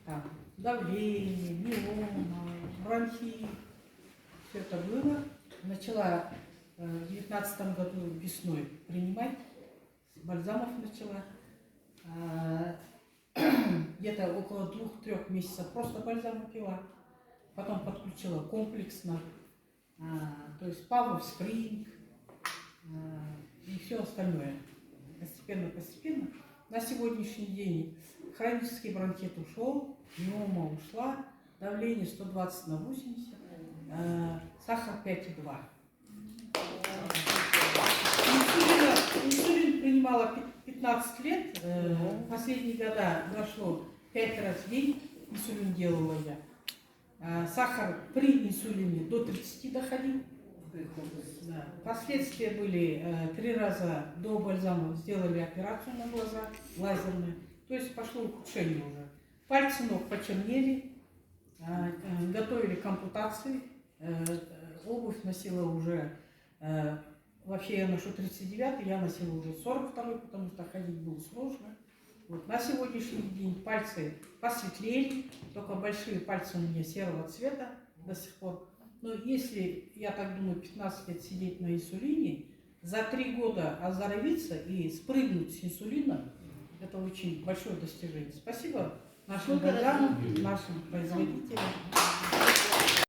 там, давление, миома, бронхит. Все это было. Начала в 19 году весной принимать, бальзамов начала. Где-то около 2-3 месяцев просто бальзамы пила. Потом подключила комплексно, то есть Павлов Спринг и все остальное. Постепенно. На сегодняшний день хронический бронхит ушел, миома ушла, давление 120/80, сахар 5,2. Инсулин принимала 15 лет, последние года дошло 5 раз в день, инсулин делала я. Сахар при инсулине до 30 доходил. Да. Последствия были 3 раза до бальзама сделали операцию на глаза, лазерную, то есть пошло ухудшение уже. Пальцы ног почернели, готовили к ампутации, обувь носила уже, вообще я ношу 39, я носила уже 42, потому что ходить было сложно. Вот. На сегодняшний день пальцы посветлели, только большие пальцы у меня серого цвета до сих пор. Но если, я так думаю, 15 лет сидеть на инсулине, за 3 года оздоровиться и спрыгнуть с инсулина, это очень большое достижение. Спасибо нашим городам, нашим производителям.